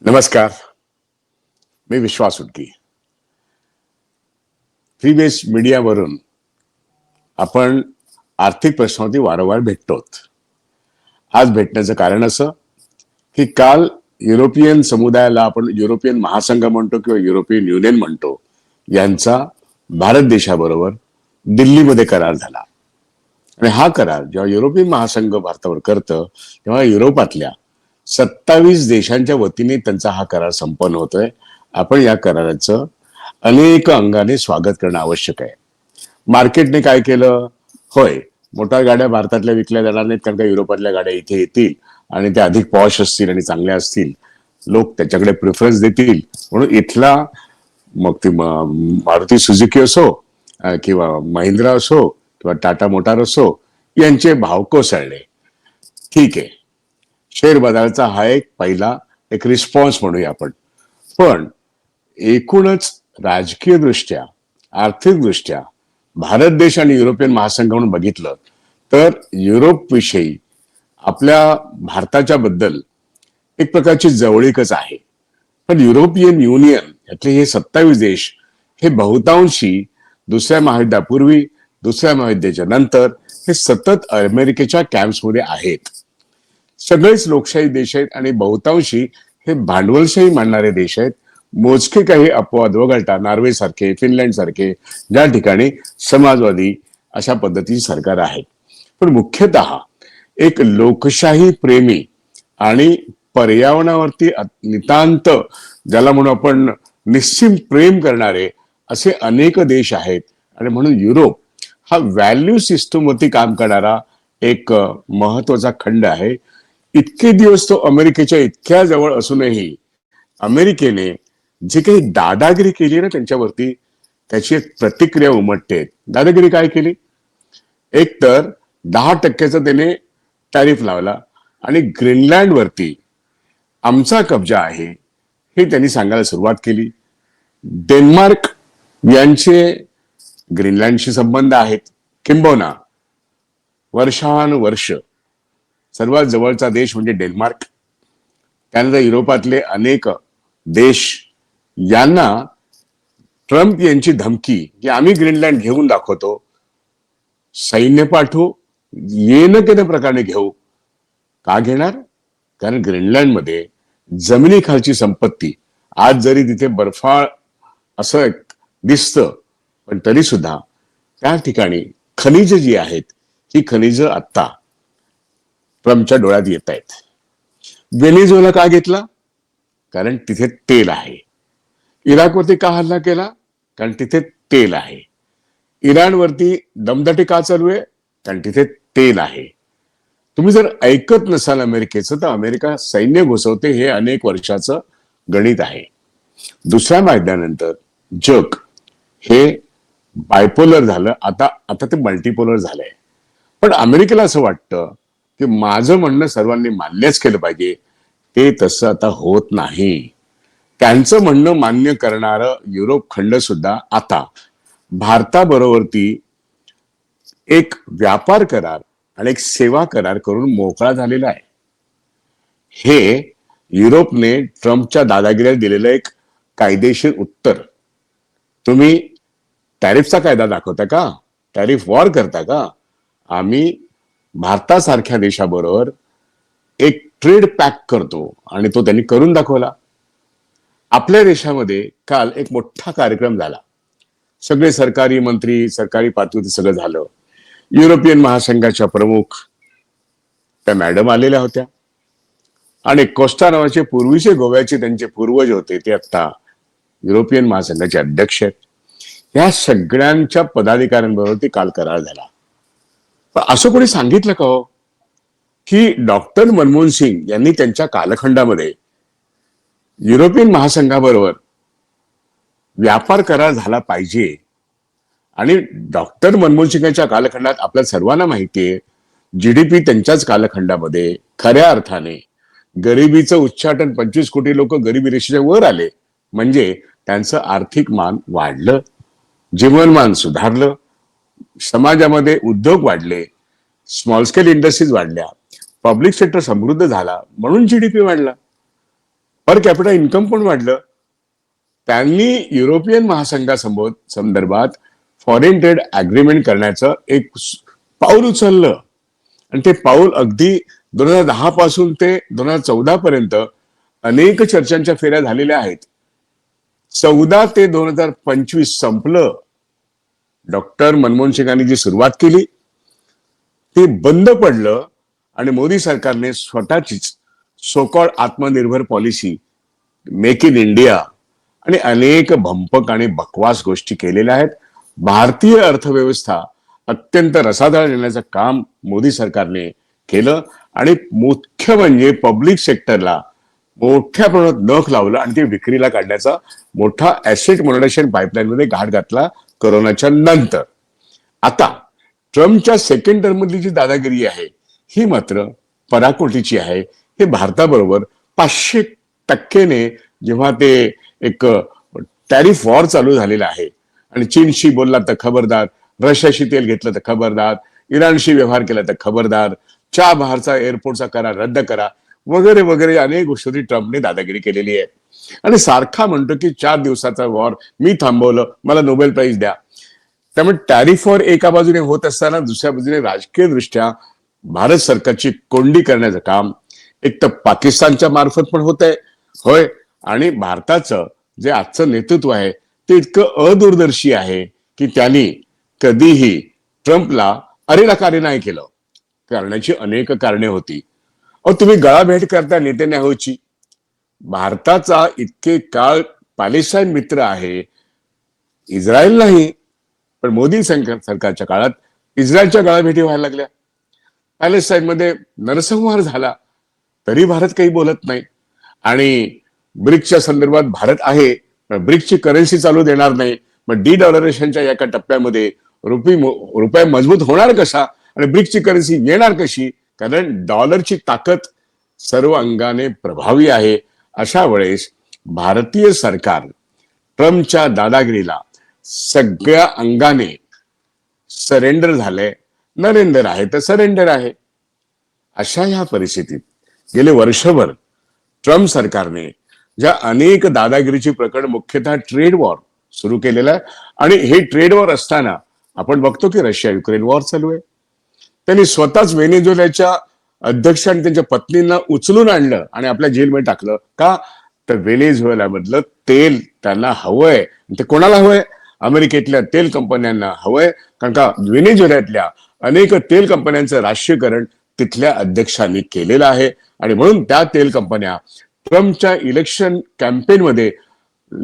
नमस्कार. मी विश्वास Utagi. Free base मीडियावरून आपण आर्थिक प्रश्नावरती वारंवार भेटतोत. आज भेटण्याचं कारण असं की काल युरोपियन समुदायाला आपण युरोपियन महासंघ म्हणतो किंवा युरोपियन युनियन म्हणतो, यांचा भारत देशाबरोबर दिल्लीमध्ये करार झाला. आणि हा करार जेव्हा युरोपियन महासंघ भारतावर करतं तेव्हा युरोपातल्या 27 देशांच्या वतीने त्यांचा हा करार संपन्न होतोय. आपण या कराराचं अनेक अंगाने स्वागत करणं आवश्यक आहे. मार्केटने काय केलं? होय, मोटार गाड्या भारतातल्या विकल्या जाणार नाहीत कारण का युरोपातल्या गाड्या इथे येतील आणि त्या अधिक पॉश असतील आणि चांगल्या असतील, लोक त्याच्याकडे प्रिफरन्स देतील म्हणून इथला मग ती मारुती सुझुकी असो किंवा महिंद्रा असो किंवा टाटा मोटार असो, यांचे भाव कोसळले. ठीक आहे, शेअर बाजाराचा हा एक पहिला एक रिस्पॉन्स म्हणूया आपण. पण एकूणच राजकीय दृष्ट्या, आर्थिक दृष्ट्या भारत देश आणि युरोपियन महासंघ म्हणून बघितलं तर युरोप विषयी आपल्या भारताच्या बद्दल एक प्रकारची जवळीकच आहे. पण युरोपियन युनियन यातले हे 27 देश हे बहुतांशी दुसऱ्या महायुद्धापूर्वी, दुसऱ्या महायुद्धाच्या नंतर हे सतत अमेरिकेच्या कॅम्प्समध्ये आहेत. सगळेच लोकशाही देश आहेत आणि बहुतांशी हे भांडवलशाही मानणारे देश आहेत. मोजके काही अपवाद वगळता नॉर्वे सारखे, फिनलँड सारखे, ज्या ठिकाणी समाजवादी अशा पद्धतीची सरकार आहेत. पण मुख्यतः एक लोकशाही प्रेमी आणि पर्यावरणावरती नितांत, ज्याला म्हणून आपण निस्सीम प्रेम करणारे असे अनेक देश आहेत. आणि म्हणून युरोप हा व्हॅल्यू सिस्टमवरती काम करणारा एक महत्वाचा खंड आहे. इतके दिवस तो अमेरिकेच्या इतक्या जवळ असूनही अमेरिकेने जी काही दादागिरी केली ना त्यांच्यावरती, त्याची एक प्रतिक्रिया उमटते. दादागिरी काय केली? एक तर 10% त्याने टॅरिफ लावला आणि ग्रीनलँड वरती आमचा कब्जा आहे हे त्यांनी सांगायला सुरुवात केली. डेन्मार्क यांचे ग्रीनलँडशी संबंध आहेत, किंबहुना वर्षानुवर्ष सर्वात जवळचा देश म्हणजे डेन्मार्क. त्यानंतर युरोपातले अनेक देश यांना ट्रम्प यांची धमकी की आम्ही ग्रीनलँड घेऊन दाखवतो, सैन्य पाठवू, येणं केलं प्रकारे घेऊ. का घेणार? कारण ग्रीनलँडमध्ये जमिनीखालची संपत्ती, आज जरी तिथे बर्फाळ असं दिसतं पण तरी सुद्धा त्या ठिकाणी खनिज जी आहेत ही खनिज आत्ता ट्रम्पच्या डोळ्यात येत आहेत. व्हेनेझुएला का घेतला? कारण तिथे तेल आहे. इराकवरती का हल्ला केला? कारण तिथे तेल आहे. इराणवरती दमदाटी का चालू आहे? कारण तिथे तेल आहे. तुम्ही जर ऐकत नसाल अमेरिकेचं, तर अमेरिका सैन्य घुसवते हे अनेक वर्षाचं गणित आहे. दुसऱ्या महायुद्धानंतर जग हे बायपोलर झालं, आता ते मल्टीपोलर झालंय. पण अमेरिकेला असं वाटतं की माझं म्हणणं सर्वांनी मान्यच केलं पाहिजे. ते तसं आता होत नाही. त्यांचं म्हणणं मान्य करणारं युरोप खंड सुद्धा आता भारताबरोबरती एक व्यापार करार आणि एक सेवा करार करून मोकळा झालेला आहे. हे युरोपने ट्रम्पच्या दादागिरीला दिलेलं एक कायदेशीर उत्तर. तुम्ही टॅरिफचा कायदा दाखवता का? टॅरिफ वॉर करता का? आम्ही भारतासारख्या देशाबरोबर एक ट्रेड पॅक करतो आणि तो त्यांनी करून दाखवला. आपल्या देशामध्ये काल एक मोठा कार्यक्रम झाला. सगळे सरकारी मंत्री, सरकारी पातळीवर सगळं झालं. युरोपियन महासंघाच्या प्रमुख त्या मॅडम आलेल्या होत्या आणि कोस्टा नावाचे पूर्वीचे गोव्याचे त्यांचे पूर्वज होते, ते आता युरोपियन महासंघाचे अध्यक्ष आहेत. या सगळ्यांच्या पदाधिकाऱ्यांबरोबर काल करार झाला. पण असं कोणी सांगितलं का हो की डॉक्टर मनमोहन सिंग यांनी त्यांच्या कालखंडामध्ये युरोपियन महासंघाबरोबर व्यापार करार झाला पाहिजे? आणि डॉक्टर मनमोहन सिंगांच्या कालखंडात आपल्या सर्वांना माहितीये जीडीपी त्यांच्याच कालखंडामध्ये खऱ्या अर्थाने गरिबीचं उच्चाटन, 25 कोटी लोक गरिबी रेषेच्या वर आले, म्हणजे त्यांचं आर्थिक मान वाढलं, जीवनमान सुधारलं, समाजामध्ये उद्योग वाढले, स्मॉल स्केल इंडस्ट्रीज वाढल्या, पब्लिक सेक्टर समृद्ध झाला, म्हणून जीडीपी वाढला. पर कॅपिटल इन्कम पण वाढलं. त्यांनी युरोपियन संदर्भात फॉरेन ट्रेड अग्रीमेंट करण्याचं एक पाऊल उचललं. आणि ते पाऊल अगदी 2010 पासून ते 2014 पर्यंत अनेक चर्चांच्या फेऱ्या झालेल्या आहेत. 14 ते 2025 संपलं. डॉक्टर मनमोहन सिंगांनी जी सुरुवात केली ते बंद पडलं आणि मोदी सरकारने स्वतःचीच सोकॉल आत्मनिर्भर पॉलिसी, मेक इन इंडिया आणि अनेक भंपक आणि बकवास गोष्टी केलेल्या आहेत. भारतीय अर्थव्यवस्था अत्यंत रसातळात नेण्याचं काम मोदी सरकारने केलं आणि मुख्य म्हणजे पब्लिक सेक्टरला मोठ्या प्रमाणात नख लावलं आणि ते विक्रीला काढण्याचा मोठा ऍसेट मॉनिटायझेशन पाईपलाईन मध्ये घाट घातला कोरोनाच्या नंतर. आता ट्रम्पच्या सेकंड टर्म मधली जी दादागिरी आहे ही मात्र पराकोटीची आहे. हे भारताबरोबर 500% जेव्हा ते एक टॅरिफ वॉर चालू झालेला आहे आणि चीनशी बोलला तर खबरदार, रशियाशी तेल घेतलं तर खबरदार, इराणशी व्यवहार केला तर खबरदार, चाबहारचा एअरपोर्टचा करार रद्द करा वगैरे वगैरे अनेक गोष्टी ट्रम्पने दादागिरी केलेली आहे. आणि सारखा म्हणतो की 4 दिवसाचा वॉर मी थांबवलं, मला नोबेल प्राइज द्या. त्यामुळे टॅरिफवर एका बाजूने होत असताना दुसऱ्या बाजूने राजकीय दृष्ट्या भारत सरकारची कोंडी करण्याचं काम एक तर पाकिस्तानच्या मार्फत पण होत आहे, होय, आणि भारताचं जे आजचं नेतृत्व आहे ते इतकं अदूरदर्शी आहे की त्यांनी कधीही ट्रम्पला अरेला कार्य नाही केलं. करण्याची अनेक कारणे होती. तुम्ही गळाभेट करता नेतन्याहूची. भारताचा इतके काळ पॅलेस्टाईन मित्र आहे, इस्रायल नाही, पण मोदी सरकारच्या काळात इस्रायलच्या गळाभेटी व्हायला लागल्या. पॅलेस्टाईनमध्ये नरसंहार झाला तरी भारत काही बोलत नाही. आणि ब्रिक्सच्या संदर्भात भारत आहे पण ब्रिक्सची करन्सी चालू देणार नाही. मग डॉलरेशनच्या एका टप्प्यामध्ये रुपया मजबूत होणार कसा आणि ब्रिक्सची करन्सी येणार कशी? कारण डॉलरची ताकद सर्व अंगाने प्रभावी आहे. अशा वेळेस भारतीय सरकार ट्रम्पच्या दादागिरीला सगळ्या अंगाने सरेंडर झालंय. नरेंद्र आहे तर सरेंडर आहे. अशा ह्या परिस्थितीत गेले वर्षभर ट्रम्प सरकारने ज्या अनेक दादागिरीची प्रकरण मुख्यतः ट्रेड वॉर सुरू केलेला आहे. आणि हे ट्रेड वॉर असताना आपण बघतो की रशिया युक्रेन वॉर चालू आहे. त्यांनी स्वतःच व्हेनेझुएलाच्या अध्यक्ष आणि त्यांच्या पत्नींना उचलून आणलं आणि आपल्या जेलमध्ये टाकलं. का? तर व्हेनेझुएला मधलं तेल त्यांना हवंय. ते कोणाला हवंय? अमेरिकेतल्या तेल कंपन्यांना हवंय. कारण का व्हेनेझुएलातल्या अनेक तेल कंपन्यांचं राष्ट्रीयकरण तिथल्या अध्यक्षांनी केलेलं आहे. आणि म्हणून त्या तेल कंपन्या ट्रम्पच्या इलेक्शन कॅम्पेनमध्ये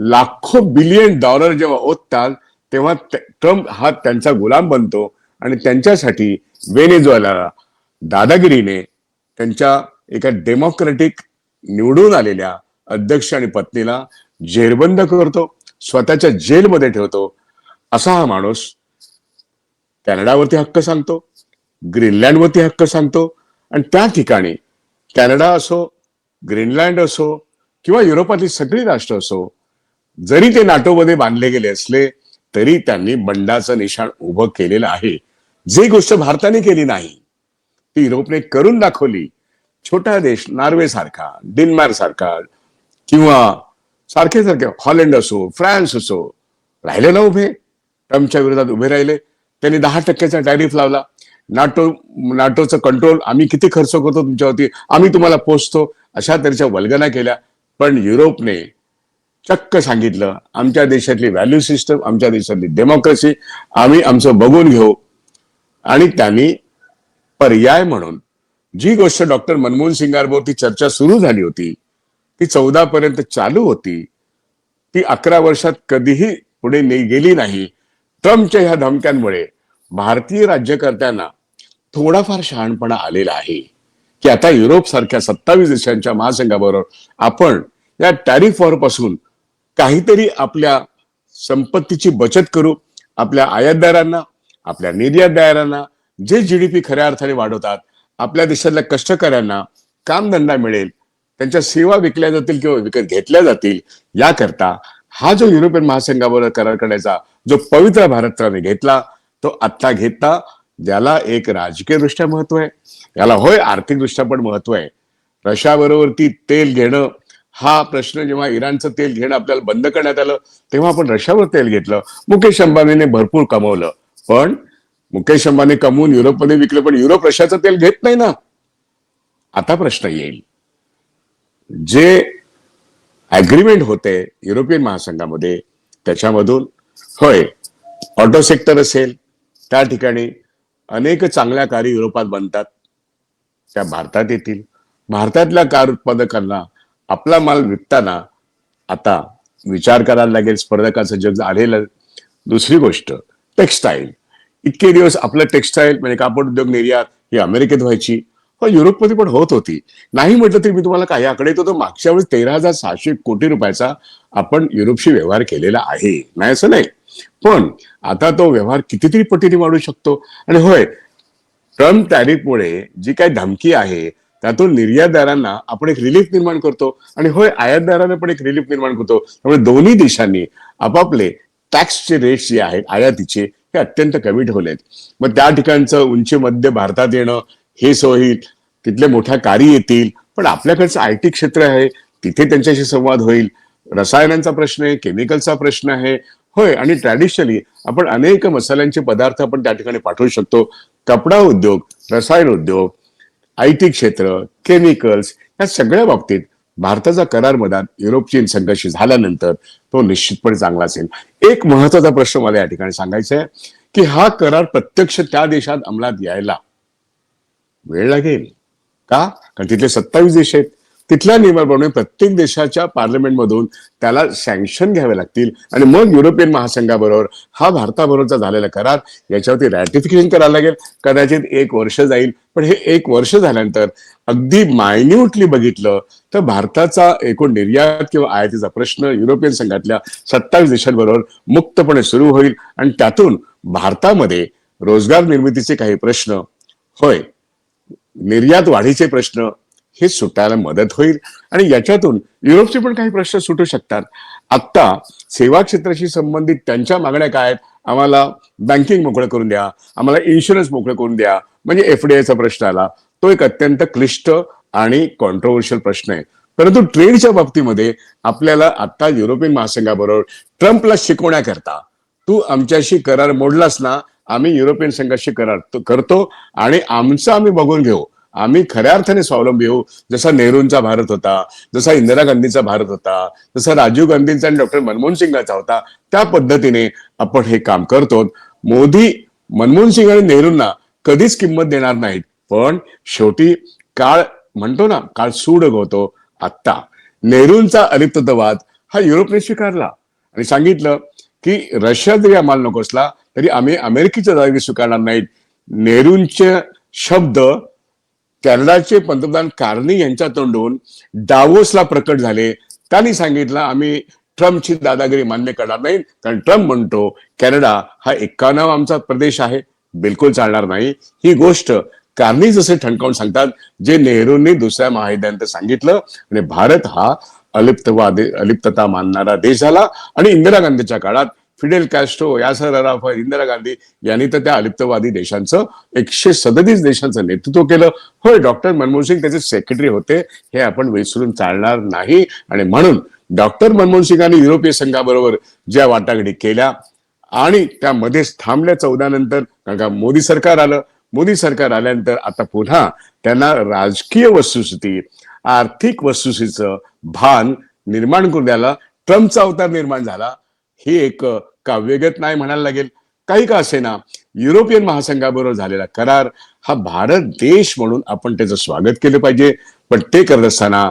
लाखो बिलियन डॉलर जेव्हा ओततात तेव्हा ट्रम्प हा त्यांचा गुलाम बनतो. आणि त्यांच्यासाठी व्हेनेझुएला दादागिरीने त्यांच्या एका डेमोक्रेटिक निवडून आलेल्या अध्यक्ष आणि पत्नीला जेरबंद करतो, स्वतःच्या जेलमध्ये ठेवतो. असा हा माणूस कॅनडावरती हक्क सांगतो, ग्रीनलँडवरती हक्क सांगतो. आणि त्या ठिकाणी कॅनडा असो, ग्रीनलँड असो किंवा युरोपातली सगळी राष्ट्र असो, जरी ते नाटोमध्ये बांधले गेले असले तरी त्यांनी बंडाचं निशाण उभं केलेलं आहे. जी गोष्ट भारताने केली नाही ती युरोपने करून दाखवली. छोटा देश नॉर्वे सारखा, डेन्मार्क सारखा किंवा सारखे सारखे हॉलंड असो, फ्रान्स असो, राहिले ना उभे. ट्रम्पच्या विरोधात उभे राहिले. त्यांनी 10% टॅरिफ लावला. नाटोचं कंट्रोल, आम्ही किती खर्च करतो तुमच्यावरती, आम्ही तुम्हाला पोचतो, अशा तऱ्हेच्या वल्गना केल्या. पण युरोपने चक्क सांगितलं आमच्या देशातली व्हॅल्यू सिस्टम, आमच्या देशातली डेमोक्रेसी आम्ही आमचं बघून घेऊ. आणि त्यांनी पर्याय म्हणून जी गोष्ट डॉक्टर मनमोहन सिंगांवरती चर्चा सुरू झाली होती ती 14 पर्यंत चालू होती, ती 11 वर्षात कधीही पुढे गेली नाही. ट्रम्पच्या ह्या धमक्यांमुळे भारतीय राज्यकर्त्यांना थोडाफार शहाणपणा आलेला आहे की आता युरोप सारख्या 27 देशांच्या महासंघाबरोबर आपण या टॅरिफ वॉर पासून काहीतरी आपल्या संपत्तीची बचत करू. आपल्या आयातदारांना, आपल्या निर्यातदारांना जे जीडीपी खऱ्या अर्थाने वाढवतात, आपल्या देशातल्या कष्टकऱ्यांना कामधंदा मिळेल, त्यांच्या सेवा विकल्या जातील किंवा विकत घेतल्या जातील, याकरता हा जो युरोपियन महासंघाबरोबर करार करण्याचा जो पवित्र भारताने घेतला तो आत्ता घेतला. ज्याला एक राजकीय दृष्ट्या महत्व आहे, याला होय आर्थिक दृष्ट्या पण महत्व आहे. रशियाबरोबर ती तेल घेणं हा प्रश्न जेव्हा इराणचं तेल घेणं आपल्याला बंद करण्यात आलं, तेव्हा आपण रशियावर तेल घेतलं. मुकेश अंबानीने भरपूर कमवलं, पण मुकेश अंबानी कमवून युरोपमध्ये विकलं, पण युरोप रशियाचं तेल घेत नाही ना. आता प्रश्न येईल, जे अग्रीमेंट होते युरोपियन महासंघामध्ये, त्याच्यामधून होय, ऑटो सेक्टर असेल, त्या ठिकाणी अनेक चांगल्या कारी युरोपात बनतात, त्या भारतात येतील. भारतातल्या कार उत्पादकांना आपला माल विकताना आता विचार करायला लागेल, स्पर्धकाचं जग आलेलं. दुसरी गोष्ट, टेक्स्टाईल. इतके दिवस आपलं टेक्स्टाईल म्हणजे कापड उद्योग निर्यात ही अमेरिकेत व्हायची, पण युरोपमध्ये पण होत होती. नाही म्हटलं तरी मी तुम्हाला काही आकडे देतो. मागच्या वेळेस 13,600 कोटी रुपयाचा आपण युरोपशी व्यवहार केलेला आहे, नाही असं नाही. पण आता तो व्यवहार कितीतरी पटीने वाढू शकतो. आणि होय, ट्रम्प टॅरिफमुळे जी काही धमकी आहे, त्यातून निर्यातदारांना आपण एक रिलीफ निर्माण करतो, आणि होय, आयातदारांना पण एक रिलीफ निर्माण करतो. त्यामुळे दोन्ही देशांनी आपापले टॅक्सचे रेट्स जे आहेत आयातीचे, हे अत्यंत कमी ठेवलेत. मग त्या ठिकाणचं उंची मध्य भारतात येणं हे होईल, तिथले मोठ्या कारी येतील, पण आपल्याकडचं आयटी क्षेत्र आहे, तिथे त्यांच्याशी संवाद होईल. रसायनांचा प्रश्न आहे, केमिकलचा प्रश्न आहे. होय, आणि ट्रॅडिशनली आपण अनेक मसाल्यांचे पदार्थ आपण त्या ठिकाणी पाठवू शकतो. कपडा उद्योग, रसायन उद्योग, आयटी क्षेत्र, केमिकल्स, या सगळ्या बाबतीत भारताचा करार मधात युरोप चीन संघर्ष झाल्यानंतर तो निश्चितपणे चांगला असेल. एक महत्वाचा प्रश्न मला या ठिकाणी सांगायचा आहे, की हा करार प्रत्यक्ष त्या देशात अंमलात यायला वेळ लागेल का? कारण तिथले 27 देश आहेत. तिथल्या नियमाप्रमाणे प्रत्येक देशाच्या पार्लमेंटमधून त्याला सँक्शन घ्यावे लागतील, आणि मग युरोपियन महासंघाबरोबर हा भारताबरोबरचा झालेला करार याच्यावरती रॅटिफिकेशन करायला लागेल. कदाचित 1 वर्ष जाईल, पण हे 1 वर्ष झाल्यानंतर अगदी मायन्यूटली बघितलं तर भारताचा एकूण निर्यात किंवा आयातीचा प्रश्न युरोपियन संघातल्या 27 देशांबरोबर मुक्तपणे सुरू होईल, आणि त्यातून भारतामध्ये रोजगार निर्मितीचे काही प्रश्न, होय, निर्यात वाढीचे प्रश्न, हे सुटायला मदत होईल. आणि याच्यातून युरोपचे पण काही प्रश्न सुटू शकतात. आता सेवा क्षेत्राशी संबंधित त्यांच्या मागण्या काय आहेत? आम्हाला बँकिंग मोकळं करून द्या, आम्हाला इन्शुरन्स मोकळं करून द्या. म्हणजे एफडीआयचा प्रश्न आला, तो एक अत्यंत क्लिष्ट आणि कॉन्ट्रोवर्शियल प्रश्न आहे. परंतु ट्रेडच्या बाबतीमध्ये आपल्याला आता युरोपियन महासंघाबरोबर ट्रम्पला शिकवण्याकरता, तू आमच्याशी करार मोडलास ना, आम्ही युरोपियन संघाशी करार करतो, आणि आमचं आम्ही बघून घेऊ, आम्ही खऱ्या अर्थाने स्वावलंबी होऊ. जसा नेहरूंचा भारत होता, जसा इंदिरा गांधीचा भारत होता, जसा राजीव गांधींचा आणि डॉक्टर मनमोहन सिंगाचा होता, त्या पद्धतीने आपण हे काम करतो. मोदी मनमोहन सिंग आणि नेहरूंना कधीच किंमत देणार नाहीत, पण शेवटी काळ म्हणतो ना, काळ सूड उगवतो. आत्ता नेहरूंचा अलिप्ततावाद हा युरोपने स्वीकारला, आणि सांगितलं की रशिया जरी आम्हाला नको असला तरी आम्ही अमेरिकेच्या जागी स्वीकारणार नाहीत. नेहरूंचे शब्द कॅनडाचे पंतप्रधान कार्नी यांच्या तोंडून डावोसला प्रकट झाले. त्यांनी सांगितलं, आम्ही ट्रम्पची दादागिरी मान्य करणार नाही, कारण ट्रम्प म्हणतो कॅनडा हा 51वा आमचा प्रदेश आहे. बिलकुल चालणार नाही. ही गोष्ट कार्नी जसे ठणकावून सांगतात, जे नेहरूंनी दुसऱ्या महायुद्धानंतर सांगितलं, आणि भारत हा अलिप्तता मानणारा देश झाला. आणि इंदिरा गांधीच्या काळात फिडेल कॅस्ट्रो, यासर अराफत, इंदिरा गांधी यांनी तर त्या अलिप्तवादी देशांचं 137 देशांचं नेतृत्व केलं. होय, डॉक्टर मनमोहन सिंग त्याचे सेक्रेटरी होते, हे आपण विसरून चालणार नाही. आणि म्हणून डॉक्टर मनमोहन सिंगांनी युरोपीय संघाबरोबर ज्या वाटाघाटी केल्या, आणि त्यामध्येच थांबल्या 14 नंतर, कारण का मोदी सरकार आलं. मोदी सरकार आल्यानंतर आता पुन्हा त्यांना राजकीय वस्तुस्थिती, आर्थिक वस्तुस्थितीचं भान निर्माण करून द्यायला ट्रम्पचा अवतार निर्माण झाला. ही एक काव्यगत नाही म्हणायला लागेल. काही का असेना, युरोपियन महासंघाबरोबर झालेला करार हा भारत देश म्हणून आपण त्याचं स्वागत केलं पाहिजे. पण ते करत असताना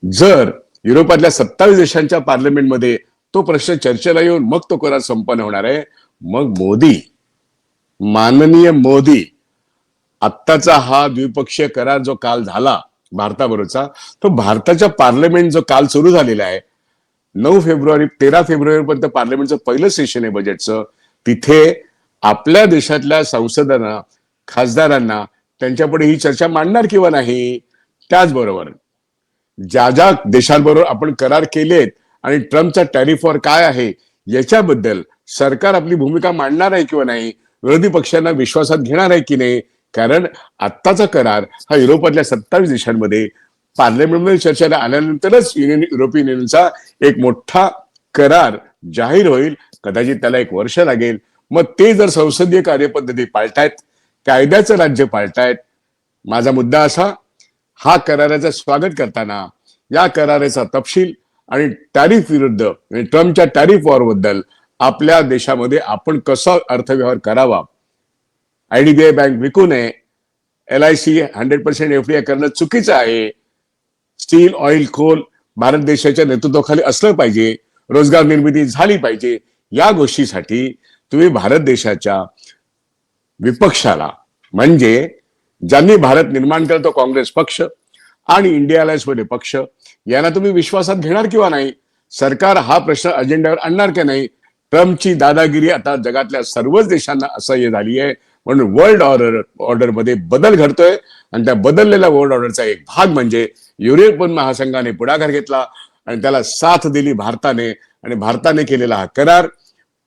जर युरोपातल्या 27 देशांच्या पार्लमेंटमध्ये तो प्रश्न चर्चेला येऊन मग तो करार संपन्न होणार आहे, मग मोदी, माननीय मोदी, आत्ताचा हा द्विपक्षीय करार जो काल झाला भारताबरोबरचा, तो भारताच्या पार्लमेंट जो काल सुरू झालेला आहे, 13 फेब्रुवारी पर्यंत पार्लमेंटचं पहिलं सेशन आहे बजेटचं, तिथे आपल्या देशातल्या संसदांना, खासदारांना त्यांच्यापुढे ही चर्चा मांडणार किंवा नाही. त्याचबरोबर ज्या ज्या देशांबरोबर आपण करार केलेत आणि ट्रम्पचा टॅरिफवर काय आहे याच्याबद्दल सरकार आपली भूमिका मांडणार आहे किंवा नाही, विरोधी पक्षांना विश्वासात घेणार आहे की नाही. कारण आत्ताचा करार हा युरोपातल्या 27 देशांमध्ये पार्लमेंटमध्ये चर्चेला आल्यानंतरच युरोपियन युनियनचा एक मोठा करार जाहीर होईल. कदाचित त्याला 1 वर्ष लागेल. मग ते जर संसदीय कार्यपद्धती पाळतायत, कायद्याचं राज्य पाळतायत, माझा मुद्दा असा, हा कराराचं स्वागत करताना या कराराचा तपशील आणि टॅरिफ विरुद्ध ट्रम्पच्या टॅरिफ वॉर बद्दल आपल्या देशामध्ये आपण कसा अर्थव्यवहार करावा, आयडीबीआय बँक विकू नये, LIC 100% FDI करणं चुकीचं आहे, स्टील, ऑइल, कोल भारत देशाच्या नेतृत्वाखाली असलं पाहिजे, रोजगार निर्मिती झाली पाहिजे, या गोष्टीसाठी तुम्ही भारत देशाच्या विपक्षाला, म्हणजे ज्यांनी भारत निर्माण केला तो काँग्रेस पक्ष आणि इंडिया अलायन्स मध्ये पक्ष, यांना तुम्ही विश्वासात घेणार किंवा नाही? सरकार हा प्रश्न अजेंड्यावर आणणार की नाही? ट्रम्पची दादागिरी आता जगातल्या सर्वच देशांना असह्य झाली आहे. म्हणून वर्ल्ड ऑर्डर मध्ये बदल घडतोय आणि त्या बदललेल्या वर्ल्ड ऑर्डरचा एक भाग म्हणजे युरोपियन महासंघाने पुढाकार घेतला आणि त्याला साथ दिली भारताने, आणि भारताने केलेला हा करार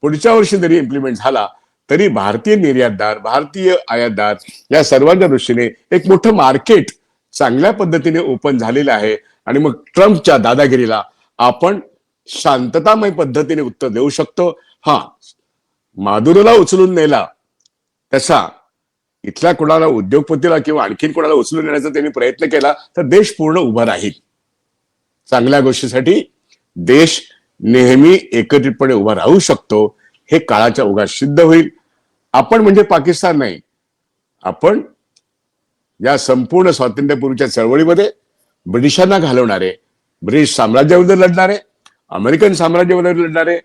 पुढच्या वर्षी जरी इम्प्लिमेंट झाला तरी भारतीय निर्यातदार, भारतीय आयातदार या सर्वांच्या दृष्टीने एक मोठं मार्केट चांगल्या पद्धतीने ओपन झालेलं आहे. आणि मग ट्रम्पच्या दादागिरीला आपण शांततामय पद्धतीने उत्तर देऊ शकतो. हा, मादुरोला उचलून नेला तसा इथल्या कोणाला, उद्योगपतीला किंवा आणखीन कोणाला उचलून नेण्याचा त्यांनी प्रयत्न केला तर देश पूर्ण उभा राहील. चांगल्या गोष्टीसाठी देश नेहमी एकत्रितपणे उभा राहू शकतो, हे काळाच्या ओघात सिद्ध होईल. आपण म्हणजे पाकिस्तान नाही, आपण या संपूर्ण स्वातंत्र्यपूर्वीच्या चळवळीमध्ये ब्रिटिशांना घालवणारे, ब्रिटिश साम्राज्याविरुद्ध लढणारे, अमेरिकन साम्राज्याविरुद्ध लढणारे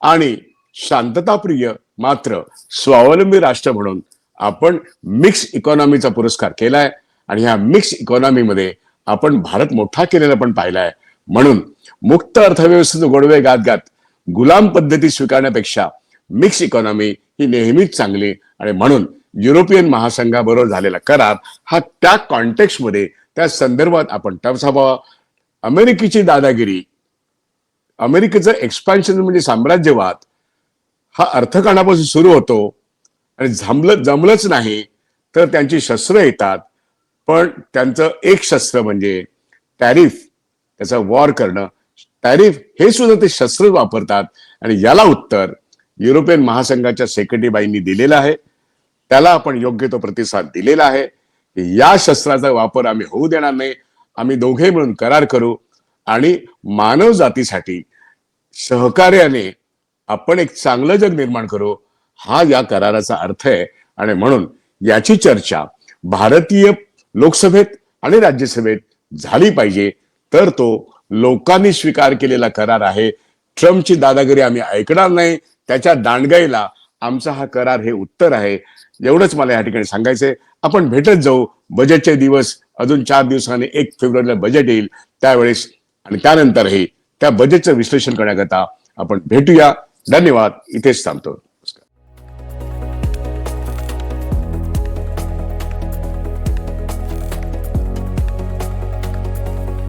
आणि शांतताप्रिय मात्र स्वावलंबी राष्ट्र म्हणून आपण मिक्स इकॉनॉमीचा पुरस्कार केलाय. आणि ह्या मिक्स इकॉनॉमीमध्ये आपण भारत मोठा केलेला पण पाहिलाय. म्हणून मुक्त अर्थव्यवस्थेचं गोडवे गात गात गुलाम पद्धती स्वीकारण्यापेक्षा मिक्स इकॉनॉमी ही नेहमीच चांगली. आणि म्हणून युरोपियन महासंघाबरोबर झालेला करार हा त्या कॉन्टेक्स्ट मध्ये, त्या संदर्भात आपण टपसावा. अमेरिकेची दादागिरी, अमेरिकेचं एक्सपान्शन म्हणजे साम्राज्यवाद हा अर्थकारणापासून सुरू होतो आणि जमलंच नाही तर त्यांची शस्त्र येतात. पण त्यांचं एक शस्त्र म्हणजे टॅरिफ, त्याचा वॉर करणं. टॅरिफ हे सुद्धा ते शस्त्र वापरतात आणि याला उत्तर युरोपियन महासंघाच्या सेक्रेटरीबाईंनी दिलेलं आहे. त्याला आपण योग्य तो प्रतिसाद दिलेला आहे. या शस्त्राचा वापर आम्ही होऊ देणार नाही. आम्ही दोघे मिळून करार करू आणि मानव जातीसाठी सहकार्याने आपण एक चांगलं जग निर्माण करू, हा या कराराचा अर्थ आहे. आणि म्हणून याची चर्चा भारतीय लोकसभेत आणि राज्यसभेत झाली पाहिजे, तर तो लोकांनी स्वीकार केलेला करार आहे. ट्रम्पची दादागिरी आम्ही ऐकणार नाही, त्याच्या दांडगाईला आमचा हा करार हे उत्तर आहे. एवढंच मला या ठिकाणी सांगायचंय. आपण भेटत जाऊ. बजेटचे दिवस अजून 4 दिवसांनी 1 फेब्रुवारीला बजेट येईल, त्यावेळेस आणि त्यानंतरही त्या बजेटचं विश्लेषण करण्याकरता आपण भेटूया. धन्यवाद. इथेच थांबतो.